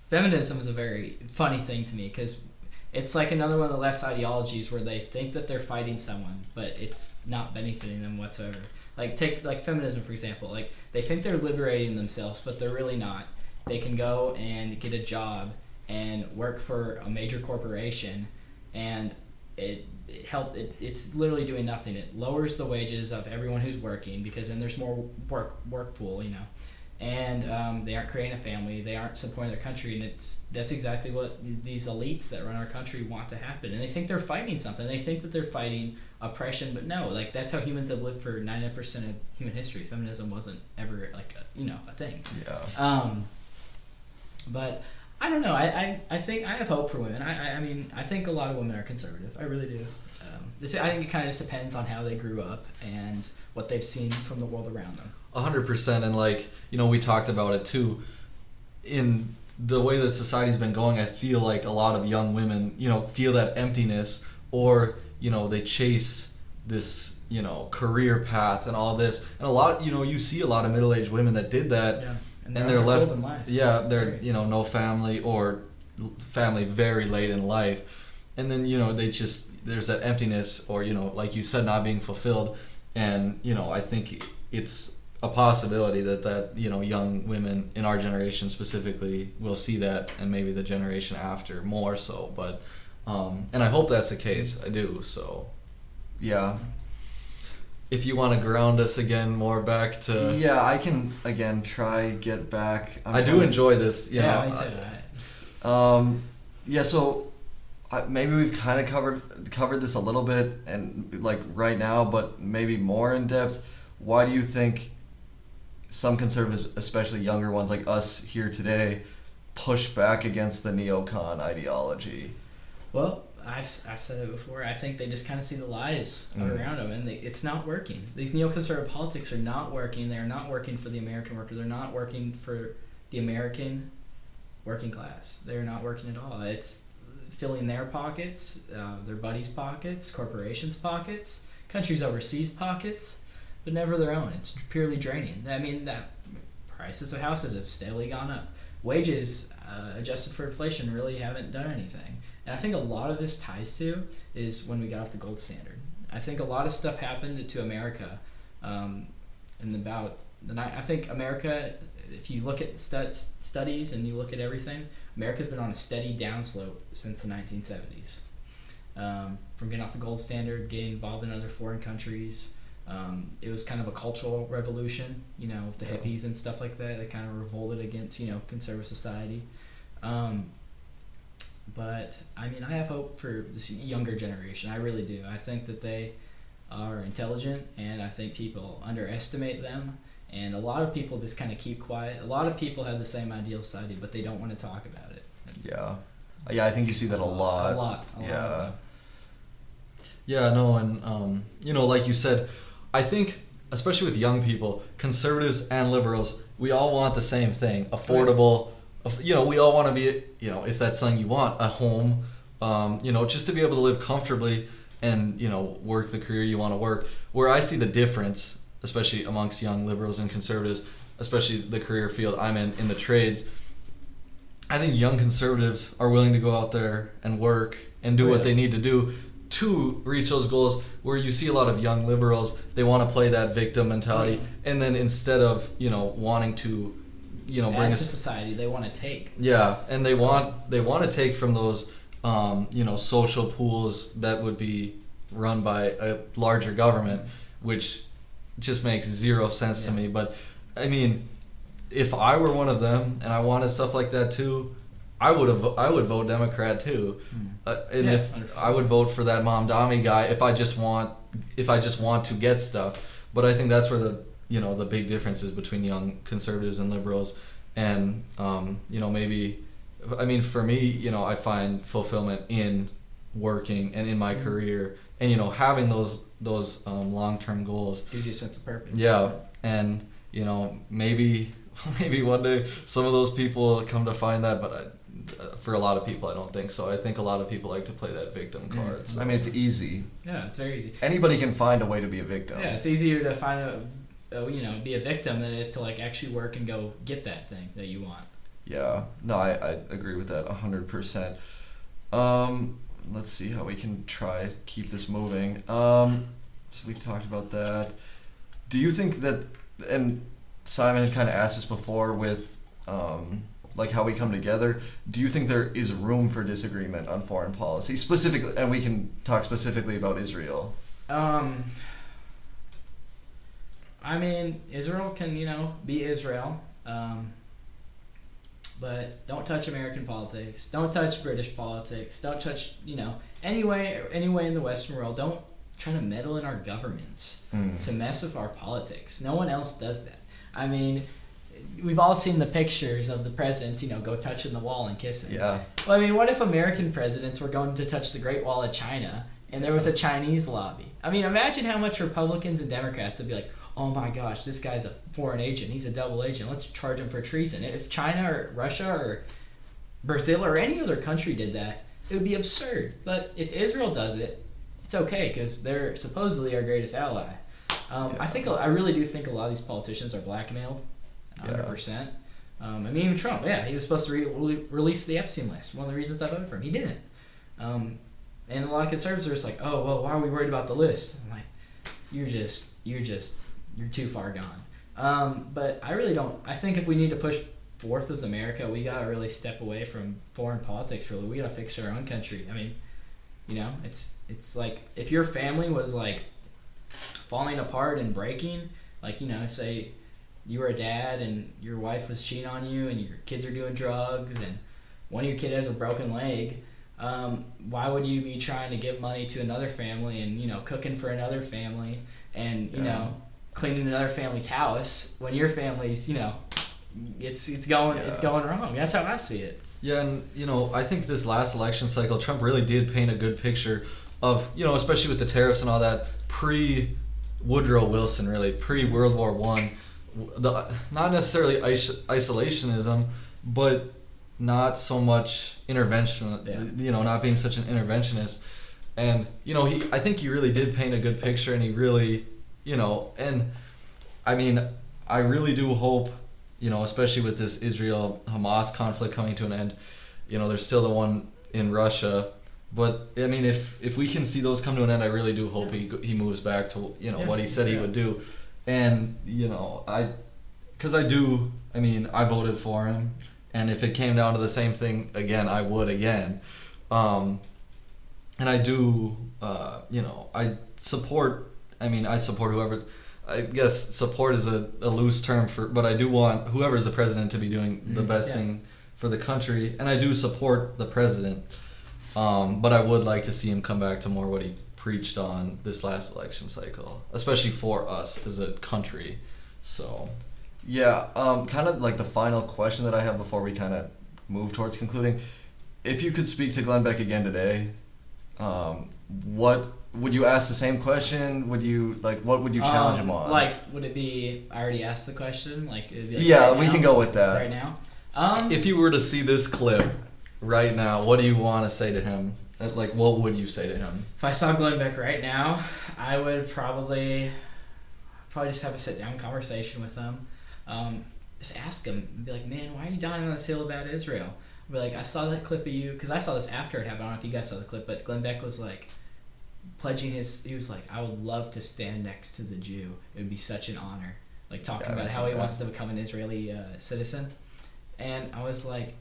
Feminism is a very funny thing to me, because it's like another one of the left's ideologies where they think that they're fighting someone, but it's not benefiting them whatsoever. Like, take feminism, for example. Like, they think they're liberating themselves, but they're really not. They can go and get a job and work for a major corporation, and it's literally doing nothing. It lowers the wages of everyone who's working, because then there's more work pool, and they aren't creating a family, they aren't supporting their country, and that's exactly what these elites that run our country want to happen. And they think they're fighting something. They think that they're fighting oppression, but no, that's how humans have lived for 99% of human history. Feminism wasn't ever a thing. Yeah. But I don't know. I think I have hope for women. I think a lot of women are conservative. I really do. I think it kind of just depends on how they grew up and what they've seen from the world around them. 100%, and we talked about it too. In the way that society's been going, I feel like a lot of young women, feel that emptiness, or they chase this, career path and all this, and a lot, you see a lot of middle-aged women that did that. Yeah. And they're left, they're no family, or family very late in life, and then there's that emptiness, or like you said, not being fulfilled, and I think it's a possibility that young women in our generation specifically will see that, and maybe the generation after more so, but and I hope that's the case. I do. So yeah. If you want to ground us again more back to... Yeah, I can, again, get back. I do enjoy this. Me too. Yeah, so maybe we've kind of covered this a little bit, and right now, but maybe more in depth. Why do you think some conservatives, especially younger ones like us here today, push back against the neocon ideology? Well, I've said it before. I think they just kind of see the lies around them, and it's not working. These neoconservative politics are not working. They're not working for the American worker. They're not working for the American working class. They're not working at all. It's filling their pockets, their buddies' pockets, corporations' pockets, countries overseas' pockets. but never their own. It's purely draining. I mean, that prices of houses have steadily gone up. Wages, adjusted for inflation, really haven't done anything. And I think a lot of this ties to is when we got off the gold standard. I think a lot of stuff happened to America I think America, if you look at studies and you look at everything, America's been on a steady downslope since the 1970s. From getting off the gold standard, getting involved in other foreign countries. It was kind of a cultural revolution, with the hippies and stuff like that. They kind of revolted against, conservative society. But, I mean, I have hope for this younger generation. I really do. I think that they are intelligent, and I think people underestimate them. And a lot of people just kind of keep quiet. A lot of people have the same ideal society, but they don't want to talk about it. Yeah, I think you see that a lot. A lot. Yeah, no, and like you said, I think especially with young people, conservatives and liberals, we all want the same thing: affordable. We all want to be, if that's something you want, a home. Just to be able to live comfortably and work the career you want to work. Where I see the difference, especially amongst young liberals and conservatives, especially the career field I'm in the trades, I think young conservatives are willing to go out there and work and do what they need to do to reach those goals, where you see a lot of young liberals, they want to play that victim mentality, and then instead of wanting to bring to society, they want to take. Yeah, and they want to take from those social pools that would be run by a larger government, which just makes zero sense to me. But I mean, if I were one of them and I wanted stuff like that too, I would vote Democrat too. If I would vote for that Mom Dami guy if I just want to get stuff. But I think that's where the big difference is between young conservatives and liberals. And maybe, I mean, for me, I find fulfillment in working and in my career, and having those long-term goals gives you a sense of purpose. Yeah, and maybe one day some of those people come to find that, but for a lot of people, I don't think so. I think a lot of people like to play that victim card. So. I mean, it's easy. Yeah, it's very easy. Anybody can find a way to be a victim. Yeah, it's easier to find be a victim than it is to actually work and go get that thing that you want. Yeah, no, I agree with that 100%. Let's see how we can try to keep this moving. So we've talked about that. Do you think that, and Simon had kind of asked this before with how we come together, do you think there is room for disagreement on foreign policy specifically, and we can talk specifically about Israel? I mean, Israel can, be Israel, but don't touch American politics. Don't touch British politics. Don't touch, anyway in the Western world. Don't try to meddle in our governments to mess with our politics. No one else does that. I mean, we've all seen the pictures of the presidents, go touching the wall and kissing. Yeah. Well, I mean, what if American presidents were going to touch the Great Wall of China and there was a Chinese lobby? I mean, imagine how much Republicans and Democrats would be like, oh my gosh, this guy's a foreign agent. He's a double agent. Let's charge him for treason. If China or Russia or Brazil or any other country did that, it would be absurd. But if Israel does it, it's okay because they're supposedly our greatest ally. I really do think a lot of these politicians are blackmailed, 100%. I mean, even Trump, he was supposed to release the Epstein list. One of the reasons I voted for him, he didn't. And a lot of conservatives are just like, oh, well, why are we worried about the list? I'm like, you're too far gone. But I really don't. I think if we need to push forth as America, we gotta really step away from foreign politics. Really, we gotta fix our own country. I mean, it's like if your family was falling apart and breaking, say you were a dad and your wife was cheating on you and your kids are doing drugs and one of your kids has a broken leg. Why would you be trying to give money to another family and cooking for another family and cleaning another family's house when your family's it's going wrong? That's how I see it. Yeah, and I think this last election cycle, Trump really did paint a good picture of especially with the tariffs and all that, pre Woodrow Wilson, really pre World War I, not necessarily isolationism, but not so much intervention. Not being such an interventionist, and I think he really did paint a good picture, and he really and I mean, I really do hope, especially with this Israel-Hamas conflict coming to an end, there's still the one in Russia. But, I mean, if we can see those come to an end, I really do hope he moves back to, what he said he would do. And, because I voted for him. And if it came down to the same thing again, I would again. And I do, I support whoever. I guess support is a loose term but I do want whoever's the president to be doing the best thing for the country. And I do support the president. But I would like to see him come back to more what he preached on this last election cycle, especially for us as a country. So, yeah, kind of like the final question that I have before we kind of move towards concluding. If you could speak to Glenn Beck again today, what would you ask the same question? Would you what would you challenge him on? Would it be? I already asked the question. It'd be we can go with that right now. If you were to see this clip right now, what do you want to say to him? What would you say to him? If I saw Glenn Beck right now, I would probably just have a sit-down conversation with him. Just ask him, be like, man, why are you dying on this hill about Israel? I'd be like, I saw that clip of you, because I saw this after it happened. I don't know if you guys saw the clip, but Glenn Beck was pledging he was like, I would love to stand next to the Jew. It would be such an honor. Talking about how he wants to become an Israeli citizen. And I was like,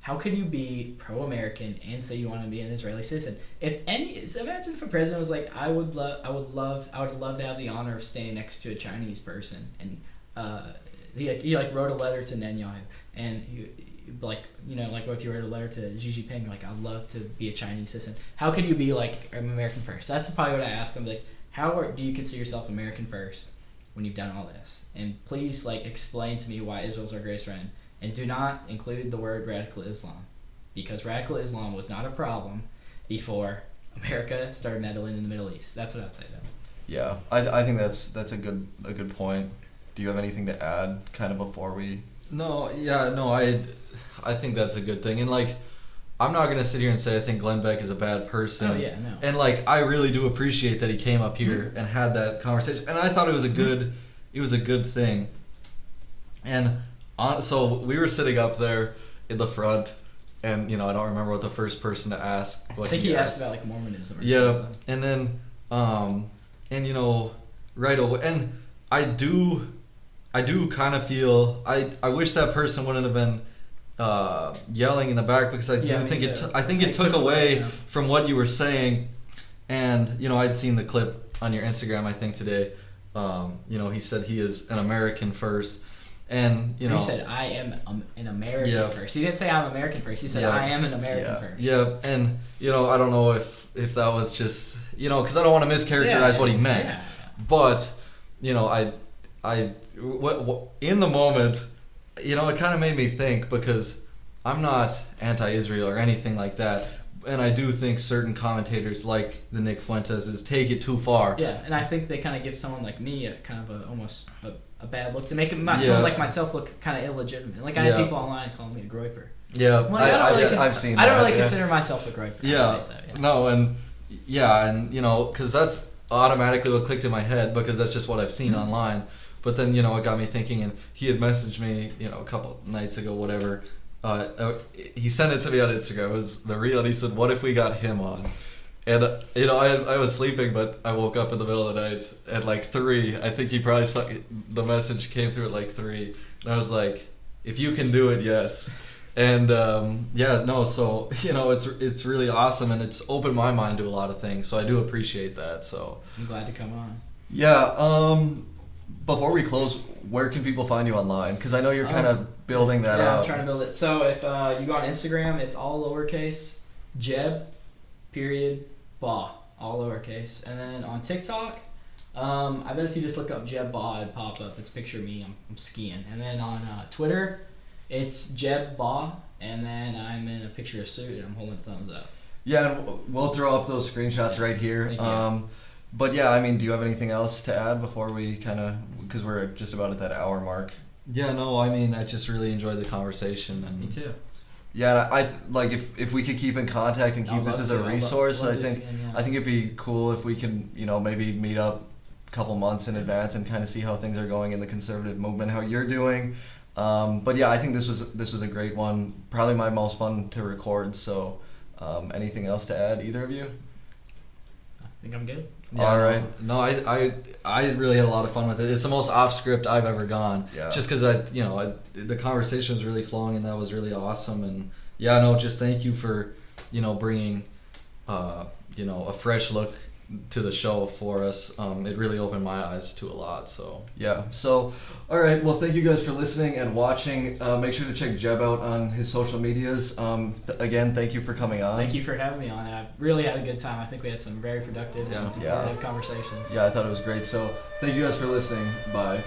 how could you be pro-American and say you want to be an Israeli citizen? Imagine if a president was like, I would love to have the honor of standing next to a Chinese person, and he wrote a letter to Netanyahu, and what if you wrote a letter to Xi Jinping, I'd love to be a Chinese citizen. How could you be I'm American first? That's probably what I ask him. How do you consider yourself American first when you've done all this? And please explain to me why Israel's our greatest friend. And do not include the word radical Islam, because radical Islam was not a problem before America started meddling in the Middle East. That's what I'd say though. Yeah, I think that's a good point. Do you have anything to add kind of before we? No, I think that's a good thing. And I'm not gonna sit here and say I think Glenn Beck is a bad person. Oh yeah, no. And I really do appreciate that he came up here and had that conversation. And I thought it was a good thing. And so we were sitting up there in the front, and I don't remember what the first person to ask. I think he asked about Mormonism. Or something. And then, right away, and I do kind of feel I wish that person wouldn't have been yelling in the back, because I think it took away from what you were saying. And I'd seen the clip on your Instagram, I think today. He said he is an American first. And he said I am an American first. He didn't say I'm American first. He said I am an American first. Yeah, and I don't know if that was just because I don't want to mischaracterize what he meant. Yeah. But I in the moment, it kind of made me think, because I'm not anti-Israel or anything like that, and I do think certain commentators like the Nick Fuentes take it too far. Yeah, and I think they kind of give someone like me a kind of almost a bad look, to make someone like myself look kind of illegitimate. I had people online calling me a groyper. Yeah, I've seen that. I don't really consider myself a groyper. Yeah, no, and because that's automatically what clicked in my head, because that's just what I've seen online. But then it got me thinking, and he had messaged me a couple nights ago, whatever. He sent it to me on Instagram. It was the real, and he said, "What if we got him on?" And I was sleeping, but I woke up in the middle of the night at 3. I think he probably saw the message came through at 3, and I was like, "If you can do it, yes." And so it's really awesome, and it's opened my mind to a lot of things. So I do appreciate that. So I'm glad to come on. Yeah. Before we close, where can people find you online? Because I know you're kind of building that out. Yeah, I'm trying to build it. So if you go on Instagram, it's all lowercase, Jeb, Baugh, all lowercase. And then on TikTok, I bet if you just look up Jeb Baugh, it'd pop up. It's a picture of me. I'm skiing. And then on Twitter, it's Jeb Baugh, and then I'm in a picture of a suit, and I'm holding a thumbs up. Yeah, and we'll throw up those screenshots right here. But yeah, do you have anything else to add before we because we're just about at that hour mark? Yeah, no, I just really enjoyed the conversation. And me too. Yeah, I if we could keep in contact and keep this as a resource, I think it'd be cool if we can maybe meet up couple months in advance and kind of see how things are going in the conservative movement, how you're doing. But yeah, I think this was a great one. Probably my most fun to record. So, anything else to add, either of you? I think I'm good. Yeah, All right. No, I really had a lot of fun with it. It's the most off script I've ever gone. Yeah. Just because the conversation was really flowing and that was really awesome. And yeah, no, just thank you for, bringing, a fresh look to the show for us. It really opened my eyes to a lot. So Yeah. So, all right. Well, thank you guys for listening and watching. Make sure to check Jeb out on his social medias. Again, thank you for coming on. Thank you for having me on. I really had a good time. I think we had some very productive and Yeah. informative conversations. Yeah, I thought it was great. So, thank you guys for listening. Bye.